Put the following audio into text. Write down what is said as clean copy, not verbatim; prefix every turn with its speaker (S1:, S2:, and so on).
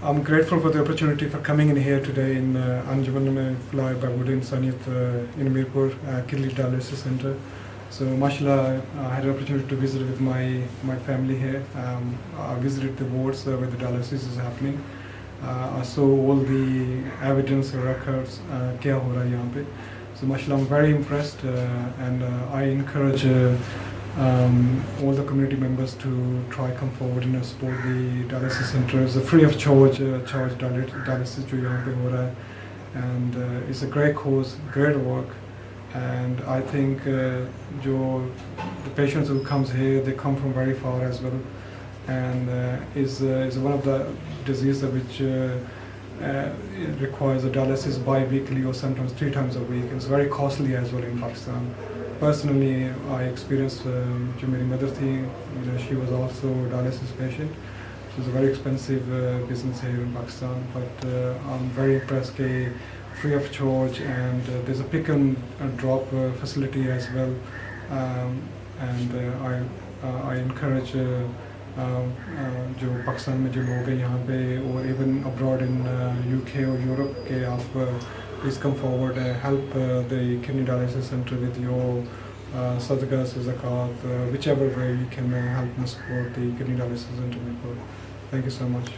S1: I'm grateful for the opportunity for coming in here today in انجمن فلاح بہبود انسانیت in Mirpur, kidney dialysis center. So mashallah, I had an opportunity to visit with my family here. I visited the wards where the dialysis is happening. I saw all the evidence records kya ho raha hai yahan pe. So mashallah, I'm very impressed and I encourage all the community members to try come forward and support the dialysis center. It's a free of charge dialysis jo yahan pe ho raha hai, and it's a great cause, great work. And I think the patients who comes here, they come from very far as well, and is one of the diseases which requires a dialysis bi-weekly or sometimes 3 times a week. It's very costly as well in Pakistan. Personally, I experienced jo meri mother thi, she was also a dialysis patient. So it's a very expensive business here in Pakistan, but I'm very impressed that free of charge, and there's a pick and drop facility as well, and I encourage جو پاکستان میں جو لوگ ہیں یہاں پہ اور even abroad in UK اور Europe کے آپ please come forward help the kidney dialysis center with your sadaqas, zakat, whichever way you can help and support the kidney dialysis center. Thank you so much.